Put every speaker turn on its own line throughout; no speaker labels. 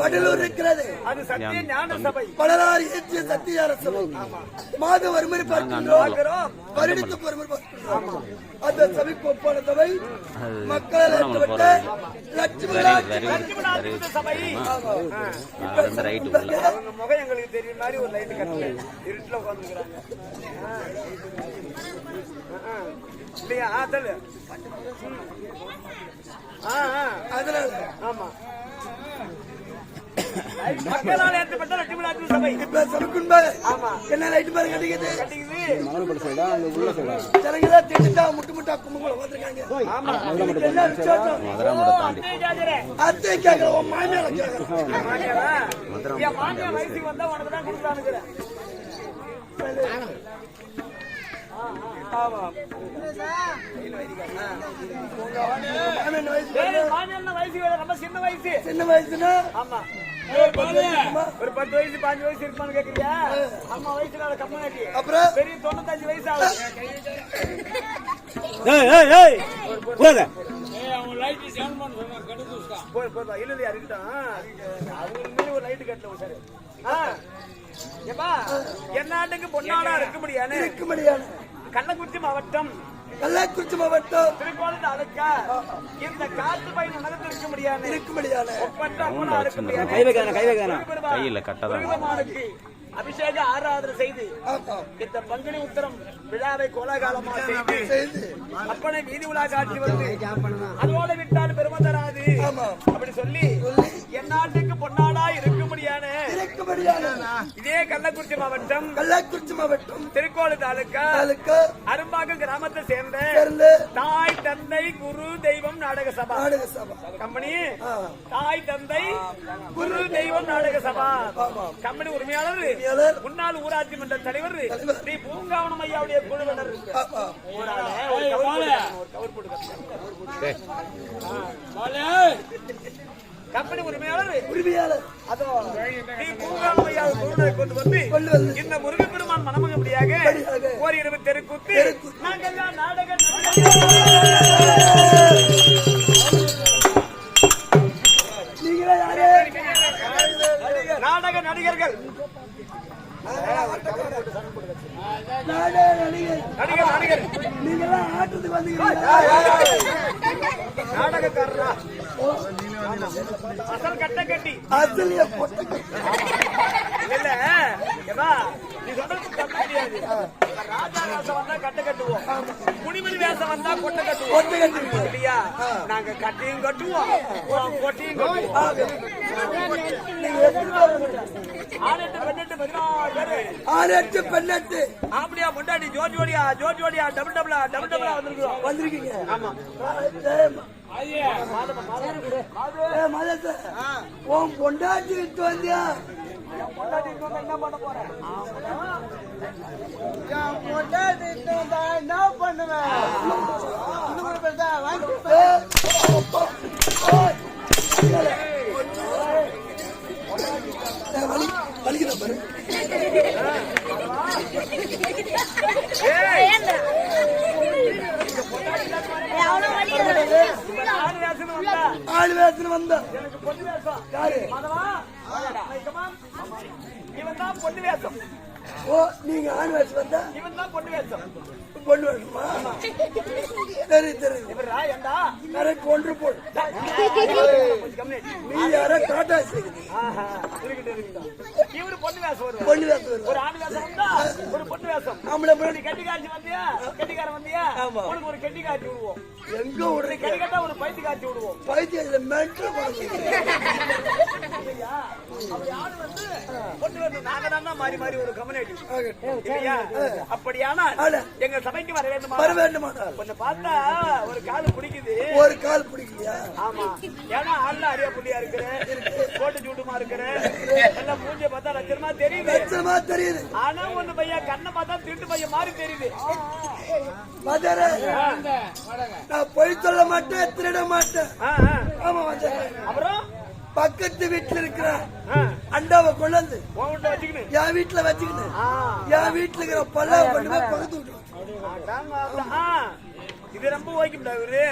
வடலூர் இருக்கிறது அது சத்திய ஞான சபை. பலரார் ஏற்றிய சத்தியான சபை. மாத ஒருமுறை பார்க்கிறோம், வருடத்துக்கு ஒருமுறை பார்க்கிறோம். அந்த சபைக்கு ஒப்பான சபை மக்களை சபை. முகம் எங்களுக்கு தெரியும் மாதிரி ஒரு லைட் கட்டல இருட்டுல உட்காந்துக்கிறாங்க இல்லையா? அதனால ஆமா மக்களால் ஏற்றப்பட்ட லட்சுமி சபை. இப்ப சபைக்குண்ப ஆமா என்ன லைட் பாரு கட்டிக்குது ஜனங்களா திட்டா முட்டு முட்டா கும்பகோணம் வந்திருக்காங்க. ஆமா அத்தை கேட்கற உன் மாமியார கேட்கற மாமியா வயசுக்கு வந்தா உனக்கு தான் கொடுக்குறானுங்கிற. சின்ன வயசுனா ஆமா ஒரு 10 வயசு 5 வயசு இருப்பான்னு கேக்குறியா? அம்மா வயசுல கம்மாட்டி அப்புறம் பெரிய 95 வயசு ஆகும். இல்லையா இருக்கட்டும் அவங்க ஒரு லைட்டு கட்டல சார். என்னாட்டுக்கு பொன்னாடா இருக்க முடியாது. கள்ளக்குறிச்சி மாவட்டம் திருக்கோளத்து அழுக்கா இந்த காட்டு பையன் நகர்ந்து இருக்க முடியாது. அபிஷேக ஆராதனை செய்து இந்த பங்குனி உத்தரம் விழாவை கோலாகாலமாக செய்து அப்பனை வீதி உலா காட்சி வந்து அதோட விட்டால் பெருமை தராது அப்படி சொல்லி எந்நாட்டுக்கு பொன்னாடா இருக்க முடியாது. இதே கள்ளக்குறிச்சி மாவட்டம் திருக்கோளத்து தாலுக்கா அரும்பாக்கம் கிராமத்தை சேர்ந்த தாய் தந்தை குரு தெய்வம் நாடக சபா கம்பெனி. தாய் தந்தை குரு தெய்வம் நாடக சபா கம்பெனி உரிமையாளர் முன்னாள் ஊராட்சி மன்ற தலைவர் ஸ்ரீ பூங்காவனம் ஐயாவுடைய குழுவினர். கம்பெனி உரிமையாளர் அதோ ஸ்ரீ பூங்காவனம் ஐயா குழுவினரை கொண்டு வந்து இந்த முருகன் பெருமான் மனமகப்படியாக ஓர் இரவு தெருக்கூத்து நாங்கெல்லாம் நாடக நடிகர்கள் ஆட்டத்துக்கு வந்தீங்க நாடகக்காரரா அசல் கட்ட கட்டி இல்ல நீ சொல்றது ராஜா வேஷம் வந்தா கட்ட கட்டுவோம், குடிமணி வேஷம் வந்தா கொட்டை கட்டுவோம் இல்லையா? நாங்க கட்டையும் கட்டுவோம் கொட்டையும் கட்டுவோம். 6 8 அப்படியா பொண்டாட்டி ஜோடியா டபுள் வந்திருக்கீங்க. ஆமா பொண்டாட்டி வந்தியா? என்ன பண்ண போறேன்? என்ன பண்ணுவேன்? ஆளு வேசன் வந்தா எனக்கு பொண்ணு வேஷம் யாரு? இவன் தான் பொண்ணு வேஷம். ஓ நீங்க ஆண் வேஷம் வந்தா இவன் தான் பொண்ணு வேஷம். பொண்ணு வேஷமா? தெரியுது கரெக்ட். ஒன்று போல் நீ யாரோ டாட்டா இவரு பொண்ணு வேஷம் ஒரு ஆண் வேஷம் வந்தா ஒரு பொண்ணு வேஷம். நம்மள கெட்டிக்காட்சி வந்தியா உனக்கு ஒரு கெட்டி காட்சி விடுவோம். எங்க விடுற கெட்டி கட்டா ஒரு பைத்தி காட்சி விடுவோம். பைத்திய மென்டல் நாங்க தான் மாறி மாறி ஒரு கம்யூனிட்டி இல்லையா? அப்படியானா எங்க சபைக்கு வர வேண்டுமா? கொஞ்சம் பார்த்தா ஒரு கால் பிடிக்குது. ஒரு கால் பிடிக்கலையா? ஆமா, ஏன்னா ஆள்ல அரியா புள்ளியா இருக்கிறேன், கோட்டு சூட்டுமா இருக்கிறேன், எல்லாம் மூஞ்சிய பார்த்தா லட்சமா தெரியுது. ஆனா ஒண்ணு பையன் கண்ணை பார்த்தா திட்டு வீட்டு பையன் மாறி தெரியுது.
நான் பொய் சொல்ல மாட்டேன், திருட மாட்டேன். ஆமா
அப்புறம்
பக்கத்து வீட்டுல இருக்கிற அண்டாவை கொண்டாந்து என் வீட்டுல வச்சுக்கிட்டு என் வீட்டுல இருக்கிற பல்ல கொண்டு போய் பக்கத்து விட்டு
இது ரொம்ப ஓகே.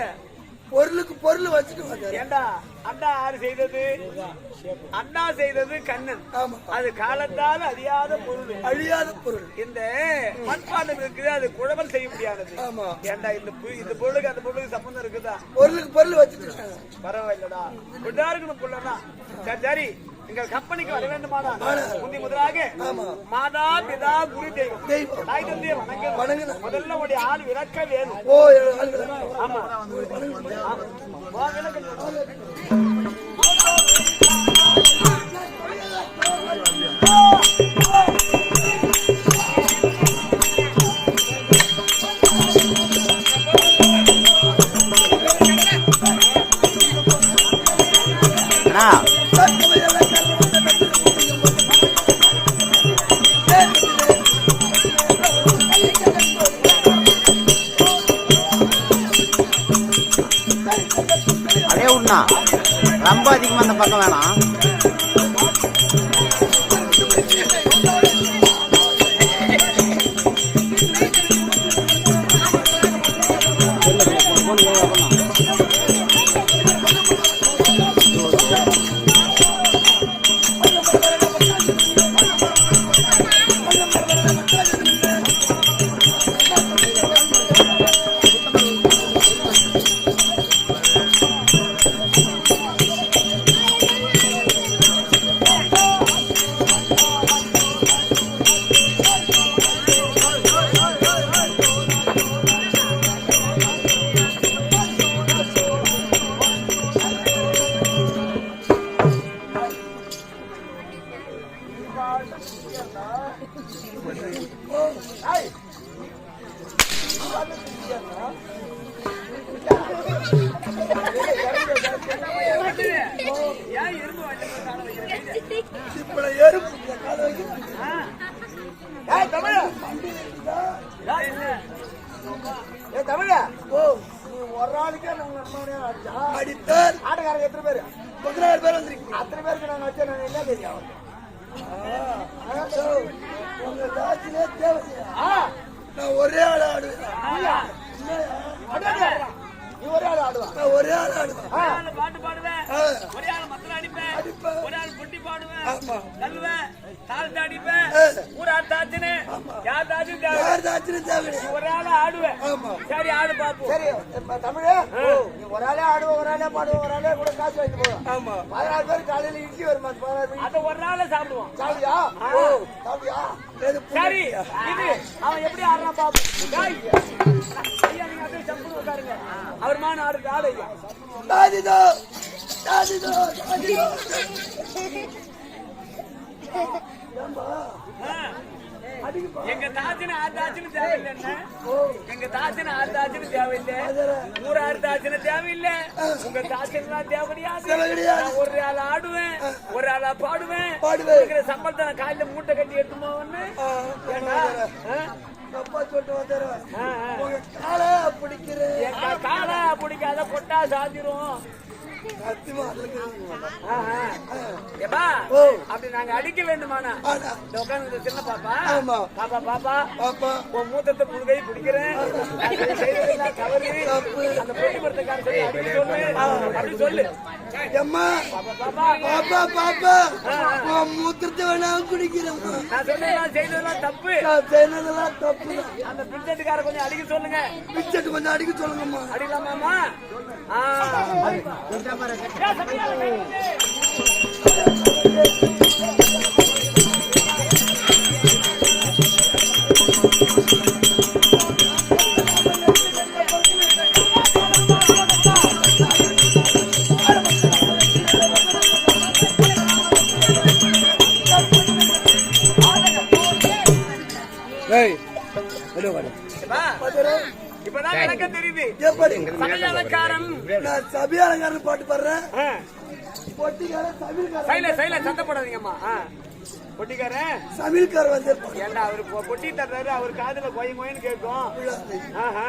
பொருளுக்கு பொருள் வச்சுட்டு
ஏண்டா அண்ணா யாரு செய்தது? அண்ணா செய்தது கண்ணன். அது காலத்தால் அழியாத பொருள்.
அழியாத பொருள்.
இந்த மண்பாண்டம் இருக்குது, அது குழவல் செய்ய முடியாதது. ஏண்டா இந்த பொருளுக்கு அந்த பொருளுக்கு சம்பந்தம் இருக்குதா?
பொருளுக்கு பொருள் வச்சுட்டு
பரவாயில்லடா, இருக்கணும் பொருள்னா. சரி சரி, எங்கள் கம்பெனிக்கு வர வேண்டுமானா முதலாக மாதா பிதா குரு தெய்வம் தாய் தந்தையை வணங்க முதல்ல உடைய ஆள் விளக்க வேணும். ஆமா
அதே உண்ணா ரொம்ப அதிகமா அந்த பக்கம் வேணாம்.
ஒரு ஆளுக்கே அடித்தார். ஆட்டக்காரங்க எத்தனை பேரு? 16 பேர் வந்துருக்கு. அத்தனை பேருக்கு நாங்க வச்சா நாங்க என்ன தெரியும்? உங்க தாட்சியிலே தேவையா? நான் ஒரே ஆள் ஆடுவேன். நீ ஒரே ஆள் ஆடுவா? நான் ஒரே ஆள் ஆடுவேன்.
பாட்டு பாடுவேன், ஒரே ஆள் மத்தல அடிப்பேன், ஒரே ஆள் பொட்டி பாடுவேன், தள்ளுவேன், தாழ்த்து அடிப்பேன், ஊரார் தாச்சுன்னு யார் தாச்சுன்னு தேவை, ஒரே ஆள ஆடுவேன். சரி ஆடு பாப்போம்.
சரி தமிழ், நீ ஒரு ஆளே ஆடுவோம், ஒரு ஆளே பாடுவோம், ஒரு ஆளே கூட காசு வாங்கிட்டு போவோம். 16 பேர் காலையில இட்லி வருமா?
அத ஒரு நாள் சாப்பிடுவோம்.
சாப்பிடியா? சாப்பிடியா?
சரி, இது அவன் எப்படி ஆடுறான் பாப்போம். ஐயா நீங்க அப்படியே சம்பளம் உட்காருங்க. அவர் மான ஆடுறது ஆடு ஐயா.
தாதிதோ தாதிதோ தாதிதோ.
எங்க தாச்சின்னு ஆத்தாச்சின்னு தேவையில்லை. எங்க தாச்சின்னு ஆத்தாச்சின்னு தேவையில்லை, ஊராறு தாச்சின்னு தேவையில்லை, உங்க தாச்சின்னு தேவையாது. ஒரு ஆள் ஆடுவேன், ஒரு ஆளா பாடுவேன். சம்பளத்தை காலையில மூட்டை கட்டி எடுத்து போவேன்னு காலை பிடிக்காத பொட்டா சாத்திரும். அப்படி நாங்க அடிக்க வேண்டுமானா சின்ன பாப்பா பாப்பா பாப்பா பாப்பா உன் மூத்தத்தை முழுகை பிடிக்கிறேன் கவரு அந்த பொட்டி மரத்துக்கார சொல்லு அப்படி சொல்லு.
பாப்பா பாப்பா மூத்திரத்தை வேணா குடிக்கிறேன்.
நான் சொன்னதெல்லாம் செய்ததெல்லாம் தப்பு,
செய்ததெல்லாம் தப்பு.
அந்த பிச்சட்டுக்கார கொஞ்சம் அடிக்க சொல்லுங்க.
பிச்சட்டு கொஞ்சம் அடிக்க சொல்லுங்கம்மா.
அடிக்கலாமாமா? இப்பதான் எனக்கு தெரியுது
எப்படி
சபையாளக்காரன்.
நான் சபையாளக்காரன் பாட்டு பாடுறேன். பொட்டிக்கார சபையாளக்காரன்.
சைல சத்தப்படாதீங்கம்மா. பொட்டிக்காரன்
சமையல்கார வந்து
ஏண்டா அவரு பொட்டி தர்றாரு, அவர் காதுல கோயின்னு கேட்கும். ஆஹா.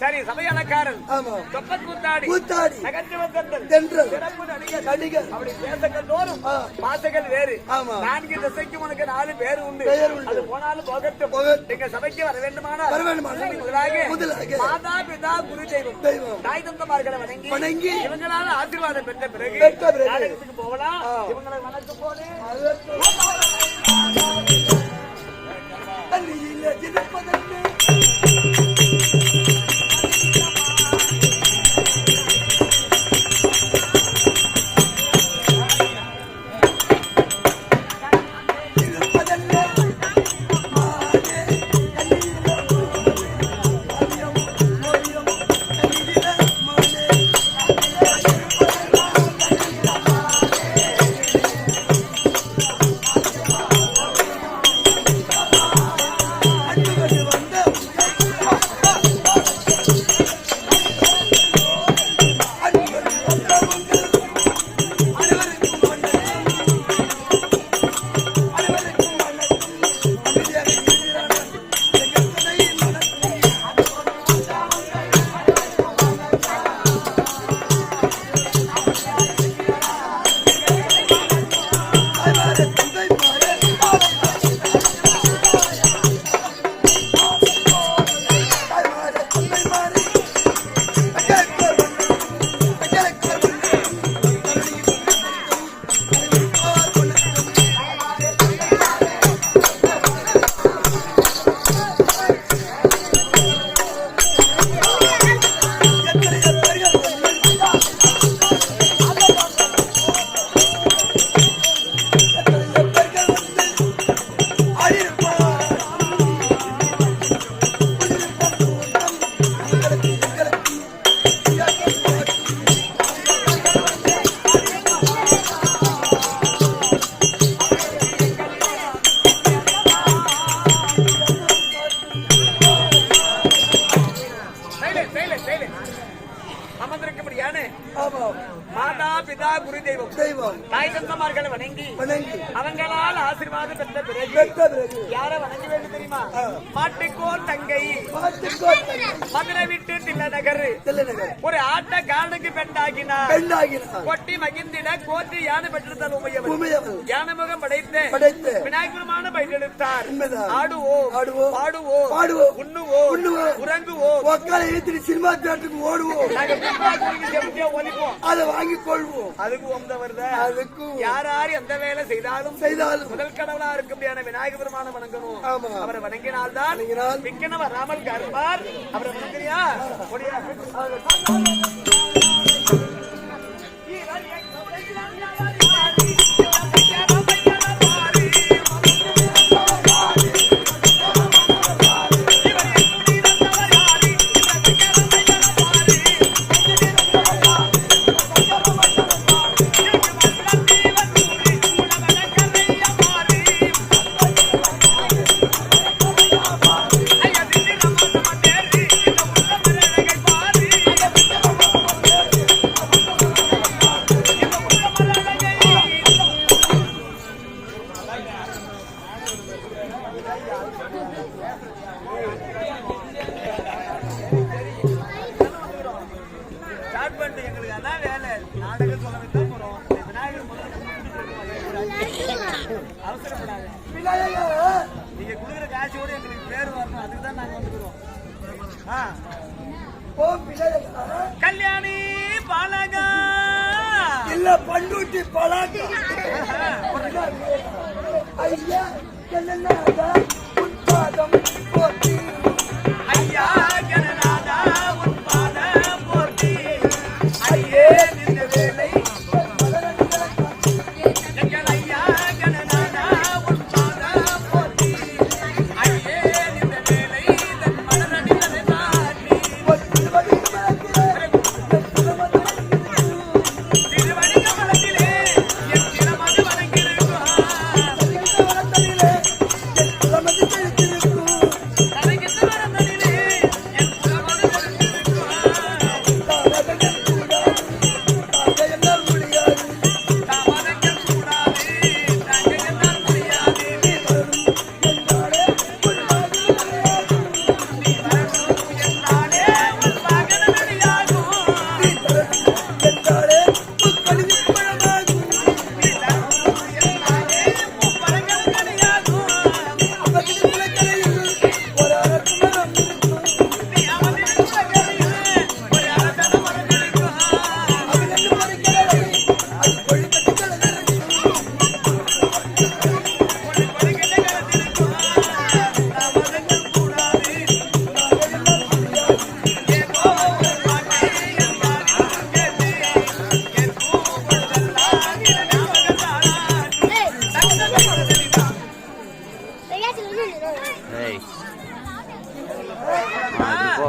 சரி, சபையலக்காரன்
ஆமா
தொப்ப கூத்தாடி
கூத்தாடி
நகர்த்துவ தந்தல்
தென்றல்
சிறப்பு நடிகர்
நடிகர்
அப்படி பேசங்கள் தோறும் பாசைகள் வேறு.
ஆமா
4 திசைக்கு உனக்கு 4 பேர் உண்டு.
பெயர் உண்டு.
அது போனாலும் போகட்டும். எங்க சபைக்கு வர வேண்டுமானால் முதலாக மாதா பிதா குரு தெய்வம் தாய் தந்தமார்களை வணங்கி இவங்களால ஆசீர்வாதம் பெற்ற பிறகு நாடகத்துக்கு போகலாம். இவங்களை வணக்கம் போது அமர்ந்திருக்கபடியான மாதா பிதா குரு தெய்வம் தாய் தந்தமார்களை வணங்கி அவங்களால் ஆசீர்வாதம் பெற்ற பிறகு யார வணங்க வேண்டும் தெரியுமா? மாட்டுக்கோர் தங்கை மதுரை விட்டு தில்லநகர் ஒரு ஆட்ட காலுக்கு பெண்டாகினார். கொட்டி மகிழ்ந்திட கோற்றி யானை பெற்றிருந்தால் உமையவர் யானை முகம் படைத்து விநாயகருமான பயிலெடுத்தார். ஆடுவோம் பாடுவோம் உண்ணுவோம் உறங்குவோம்
சினிமா தியேட்டருக்கு ஓடுவோம்
ஒலிப்போம்
அதை வாங்கி கொள்வோம்.
அதுக்கு அதுக்கும் யார் எந்த வேலை செய்தாலும் முதல் கடவுளா இருக்க முடியாத விநாயக பெருமான வணங்கணும். அவரை வணங்கினால்தான் விக்கன வராமல் கருப்பார். அவரை வணங்குறியா? எங்களுக்கு அதான் வேலை. நாடகம் சொல்ல வைத்தான் போறோம். விநாயகர் அவசரப்படாது. நீங்க கொடுக்குற காசோட எங்களுக்கு பேர் வரணும். அதுக்குதான் நாங்க வந்துக்கிறோம். கல்யாணி பாலகா
இல்ல பண்டூட்டி பலாக்கா ஐயா உட்பாதம் போட்டி
ஐயா கணநாதா உட்பாதம் போட்டி ஐயே நின்ற வேலை எங்கள் ஐயா கணநாதா உட்பாதம் போட்டி ஐயே நின்ற வேலை தன் மலரடிகளை மாற்றி திருவடி கமலத்திலே என் திறமது வணங்கியிருக்கோம்.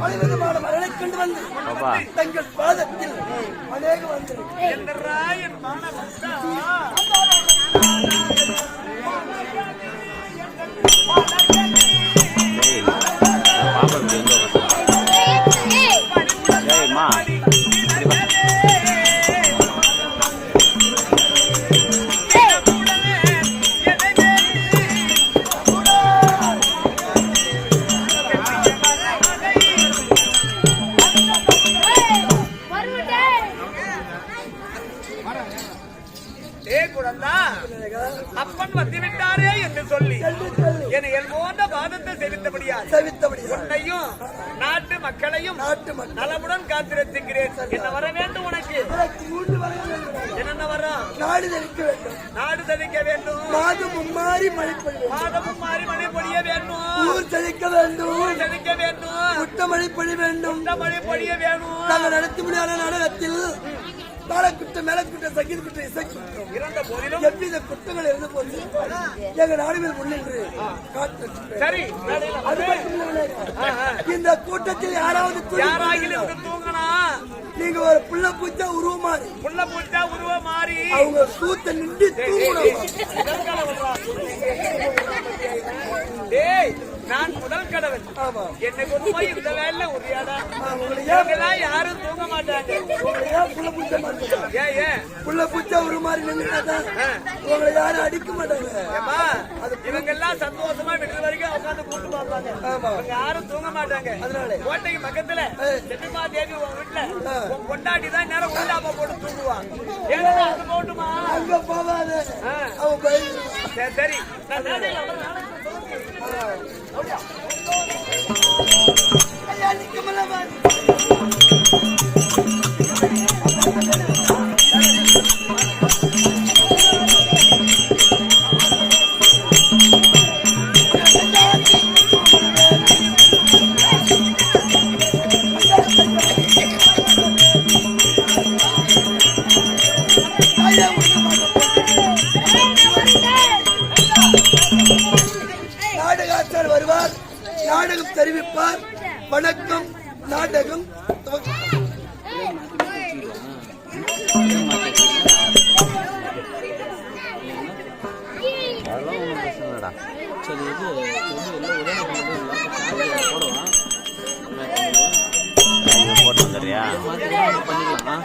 பலவிதமான மரங்களை கொண்டு வந்து தங்கள் பாதத்தில் அநேக வந்து
என் மானவந்தா அப்பன் வந்துவிட்டாரே என்று சொல்லி என்னை போன்ற பாதத்தை செவித்தபடியால் உன்னையும் நாட்டு மக்களையும் நலமுடன் காத்திருக்கிறேன். என்ன வர வேண்டும் உனக்கு? என்னென்ன வரும்?
நாடு தெளிக்க வேண்டும்.
நாடு தெளிக்க வேண்டும்.
மாதமும் மாறி மழை பொழிய
மாதமும் மாறி மழை பொழிய வேண்டும்.
ஊர் செழிக்க வேண்டும்.
ஊர் செழிக்க வேண்டும்.
குட்ட மழை பொழிய வேண்டும்.
குட்ட மழை பொழிய வேணும்.
நாங்கள் நடத்த முடியாத நாடகத்தில் தாளக்குட்ட மேலக்குட்ட சங்கீத குட்ட இசைக்குற்றம்
இறந்த போதிலும்
எவ்வித குற்றங்கள் இருந்து போது எங்க நாடுகள் முன்னின்று காட்டு.
சரி,
அது இந்த கூட்டத்தில் யாராவது
தூங்கினா
நீங்க ஒரு புள்ள பூச்சா உருவ மாறி அவங்க சூத்த நின்று தூங்கணும்.
நான் முதல் கடவுள். என்னை கொண்டு போய் இந்த வேலை உரியாடா. யாரும் தூங்க மாட்டாங்க.
புள்ள பூச்சா ஒரு மாதிரி நின்றுட்டா உங்களை யாரும் அடிக்க மாட்டாங்க.
இவங்க எல்லாம் சந்தோஷமா விடுற வரைக்கும் உட்காந்து கூட்டு பார்ப்பாங்க. யாரும் தூங்க மாட்டாங்க. அதனால கோட்டைக்கு பக்கத்துல செட்டிமா தேவி உங்க வீட்டுல கொண்டாடி தான் நேரம் உள்ளாம போட்டு தூங்குவான். அது போட்டுமா
அங்க போவாது.
சரி
நாடகாச்சார் வருவார். நாடகம் தெரிவிப்பார். வணக்கம். நாடகம்
அதெல்லாம் ஒன்றும் பிரச்சனை இல்லடா. சரி இது போட்டு வந்துடுறியா? பண்ணிக்கலாம்.